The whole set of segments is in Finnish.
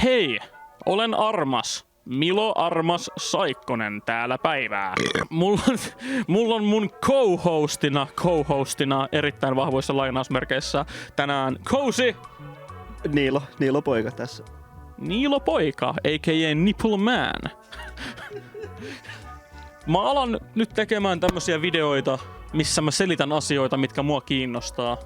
Hei, olen Armas. Milo Armas Saikkonen täällä päivää. Mulla on mun co-hostina erittäin vahvoissa lainausmerkeissä tänään Cozy. Niilo poika tässä. Niilo poika, a.k.a. Nipple Man. Mä alan nyt tekemään tämmösiä videoita, missä mä selitän asioita, mitkä mua kiinnostaa.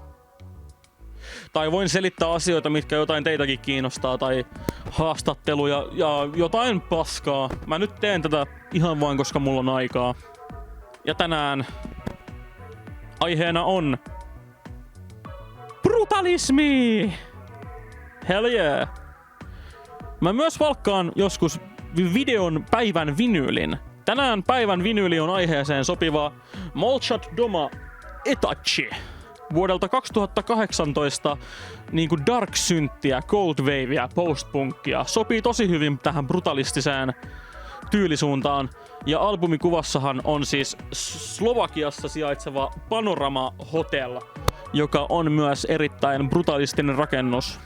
Tai voin selittää asioita, mitkä jotain teitäkin kiinnostaa, tai haastatteluja ja jotain paskaa. Mä nyt teen tätä ihan vain, koska mulla on aikaa. Ja tänään aiheena on brutalismi! Hell yeah! Mä myös valkkaan joskus videon päivän vinyylin. Tänään päivän vinyyli on aiheeseen sopiva Molchat Doma Etachi. Vuodelta 2018 niinku dark synttiä, cold wavea, postpunkia. Sopii tosi hyvin tähän brutalistiseen tyylisuuntaan. Ja albumikuvassahan on siis Slovakiassa sijaitseva Panorama Hotel, joka on myös erittäin brutalistinen rakennus.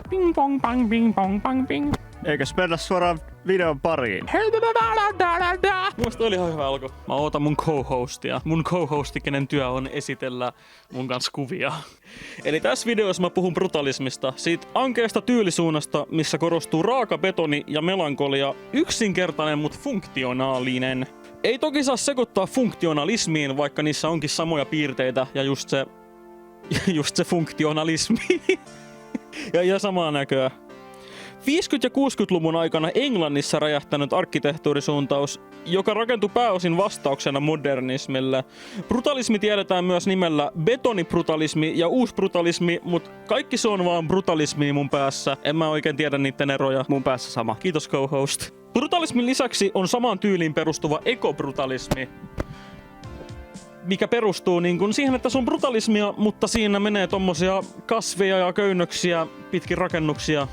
Ping pong pang ping pong pang ping. Eikös mennä suoraan videon pariin? Musta oli ihan hyvä alku. Mä ootan mun co-hostia. Mun co-hosti, kenen työ on esitellä mun kanssa kuvia. Eli tässä videossa mä puhun brutalismista. Siitä ankeasta tyylisuunnasta, missä korostuu raaka betoni ja melankolia. Yksinkertainen, mut funktionaalinen. Ei toki saa sekoittaa funktionalismiin, vaikka niissä onkin samoja piirteitä ja just se funktionalismi. ja samaa näköä. 50- ja 60-luvun aikana Englannissa räjähtänyt arkkitehtuurisuuntaus, joka rakentui pääosin vastauksena modernismille. Brutalismi tiedetään myös nimellä betonibrutalismi ja uusbrutalismi, mutta kaikki se on vaan brutalismi mun päässä. En mä oikein tiedä niiden eroja. Mun päässä sama. Kiitos co-host. Brutalismin lisäksi on samaan tyyliin perustuva ekobrutalismi, mikä perustuu niin kuin siihen, että se on brutalismia, mutta siinä menee tommosia kasveja ja köynnöksiä pitkin rakennuksia,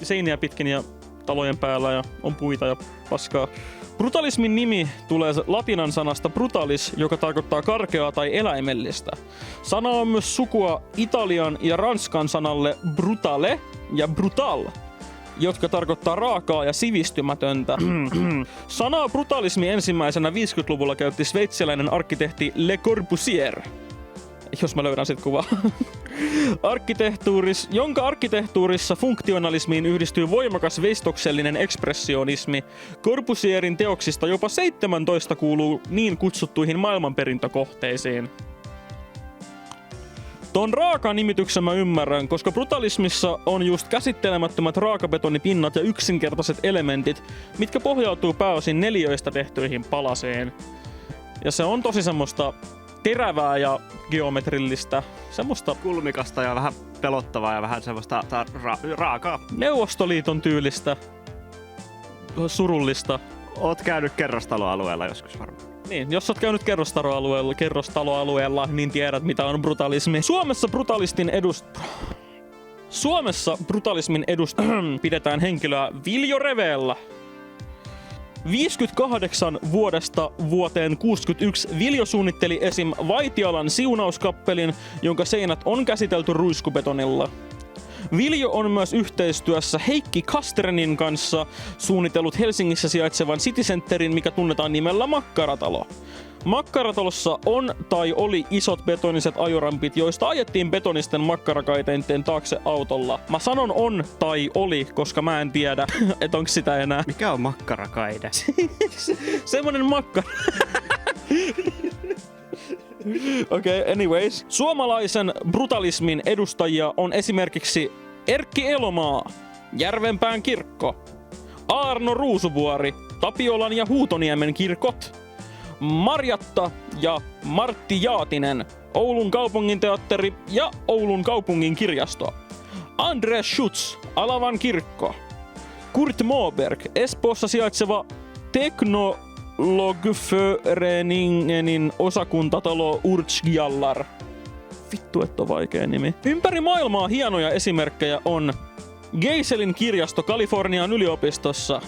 seiniä pitkin ja talojen päällä ja on puita ja paskaa. Brutalismin nimi tulee latinan sanasta brutalis, joka tarkoittaa karkeaa tai eläimellistä. Sana on myös sukua italian ja ranskan sanalle brutale ja brutal, jotka tarkoittaa raakaa ja sivistymätöntä. Sanaa brutalismi ensimmäisenä 50-luvulla käytti sveitsiläinen arkkitehti Le Corbusier. Jos mä löydän sit kuvaa. Jonka arkkitehtuurissa funktionalismiin yhdistyy voimakas veistoksellinen ekspressionismi. Corbusierin teoksista jopa 17 kuuluu niin kutsuttuihin maailmanperintökohteisiin. Ton raaka-nimityksen mä ymmärrän, koska brutalismissa on just käsittelemättömät raakabetonipinnat ja yksinkertaiset elementit, mitkä pohjautuu pääosin neliöistä tehtyihin palasiin. Ja se on tosi semmoista terävää ja geometrillistä, semmoista Kulmikasta ja vähän pelottavaa ja vähän semmoista raakaa. Neuvostoliiton tyylistä, surullista. Oot käynyt kerrostaloalueella joskus varmaan. Niin, jos oot käynyt kerrostaloalueella, niin tiedät mitä on brutalismi. Suomessa brutalismin pidetään henkilöä Viljo Reveellä. 58 vuodesta vuoteen 61 Viljo suunnitteli esim. Vaitialan siunauskappelin, jonka seinät on käsitelty ruiskubetonilla. Viljo on myös yhteistyössä Heikki Kastrenin kanssa suunnitellut Helsingissä sijaitsevan City Centerin, mikä tunnetaan nimellä Makkaratalo. Makkaratalossa on tai oli isot betoniset ajorampit, joista ajettiin betonisten makkarakaiteiden taakse autolla. Mä sanon on tai oli, koska mä en tiedä, että onko sitä enää. Mikä on makkarakaide? Semmonen makkara. Okei, anyways. Suomalaisen brutalismin edustajia on esimerkiksi Erkki Elomaa, Järvenpään kirkko, Aarno Ruusuvuori, Tapiolan ja Huutoniemen kirkot, Marjatta ja Martti Jaatinen, Oulun kaupunginteatteri ja Oulun kaupungin kirjasto, Andreas Schutz, Alavan kirkko, Kurt Moberg, Espoossa sijaitseva Teknologföreningenin osakuntatalo Urtsjallar. Vittu, että on vaikea nimi. Ympäri maailmaa hienoja esimerkkejä on Geiselin kirjasto Kalifornian yliopistossa,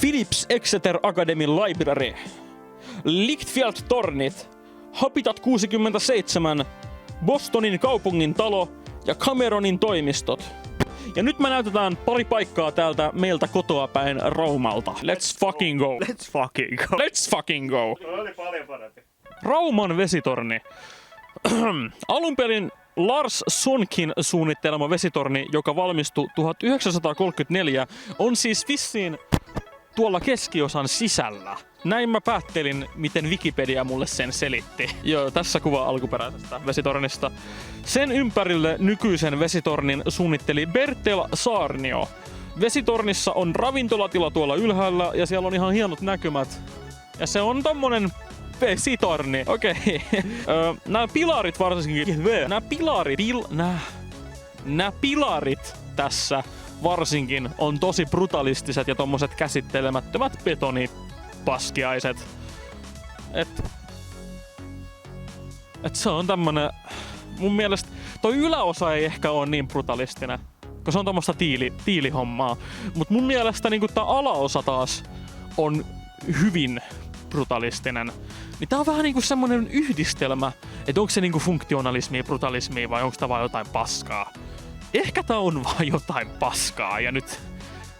Phillips Exeter Academy Library, Lichtfield-tornit, Habitat 67, Bostonin kaupungin talo ja Cameronin toimistot. Ja nyt me näytetään pari paikkaa täältä meiltä kotoa päin Raumalta. Let's fucking go. Let's fucking go. Let's fucking go. Oli paljon parempi. Rauman vesitorni. Alun perin Lars Sonkin suunnittelema vesitorni, joka valmistui 1934, on siis vissiin tuolla keskiosan sisällä. Näin mä päättelin, miten Wikipedia mulle sen selitti. Joo, tässä kuva alkuperäisestä vesitornista. Sen ympärille nykyisen vesitornin suunnitteli Bertel Saarnio. Vesitornissa on ravintolatila tuolla ylhäällä ja siellä on ihan hienot näkymät. Ja se on tommonen vesitorni. Okei. Nämä pilarit varsinkin. Nämä pilarit tässä varsinkin on tosi brutalistiset ja tommoset käsittelemättömät betonipaskiaiset. Et se on tämmönen... Mun mielestä toi yläosa ei ehkä oo niin brutalistinen, koska se on tommoista tiilihommaa. Mut mun mielestä niinku tää alaosa taas on hyvin brutalistinen. Niin tää on vähän niinku semmonen yhdistelmä, että onko se niinku funktionalismia, brutalismia vai onko tää vaan jotain paskaa. Ehkä tää on vaan jotain paskaa ja nyt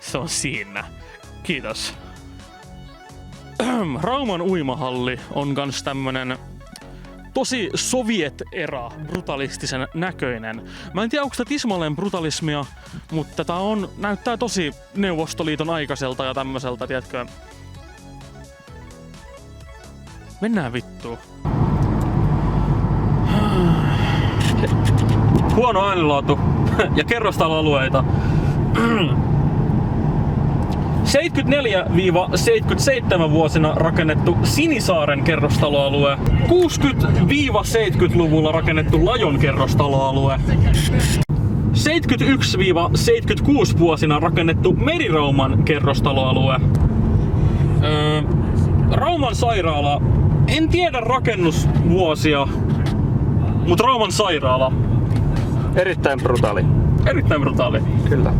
se on siinä. Kiitos. Rauman uimahalli on kans tämmönen tosi Soviet-era brutalistisen näköinen. Mä en tiedä, onko tää tismalleen brutalismia, mutta tää näyttää tosi Neuvostoliiton aikaiselta ja tämmöseltä, tiedätkö? Mennään vittuun. Huono äänenlaatu ja kerrostaloalueita. 74-77 vuosina rakennettu Sinisaaren kerrostaloalue. 60-70-luvulla rakennettu Lajon kerrostaloalue. 71-76 vuosina rakennettu Merirauman kerrostaloalue. Rauman sairaala. En tiedä rakennusvuosia, mutta Rauman sairaala. Erittäin brutaali. Erittäin brutaali. Kyllä.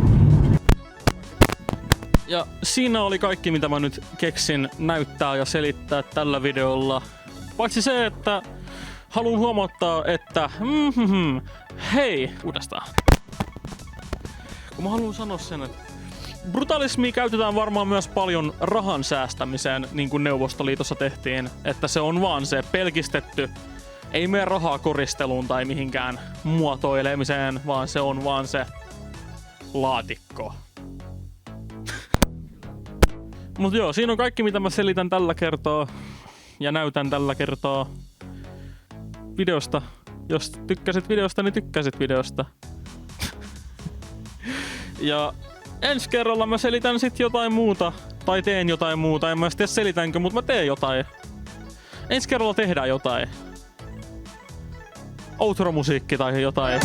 Ja siinä oli kaikki, mitä mä nyt keksin näyttää ja selittää tällä videolla. Paitsi se, että haluan huomauttaa, että hei, uudestaan. Kun mä haluan sanoa sen, että brutalismia käytetään varmaan myös paljon rahan säästämiseen, niin kuin Neuvostoliitossa tehtiin. Että se on vaan se pelkistetty, ei mene rahaa koristeluun tai mihinkään muotoilemiseen, vaan se on vaan se laatikko. Mut joo, siinä on kaikki, mitä mä selitän tällä kertaa ja näytän tällä kertaa videosta. Jos tykkäsit videosta, niin tykkäsit videosta. Ja ensi kerralla mä selitän sit jotain muuta, tai teen jotain muuta. En mä tiedä selitänkö, mutta mä teen jotain. Ensi kerralla tehdään jotain. Outro-musiikki tai jotain.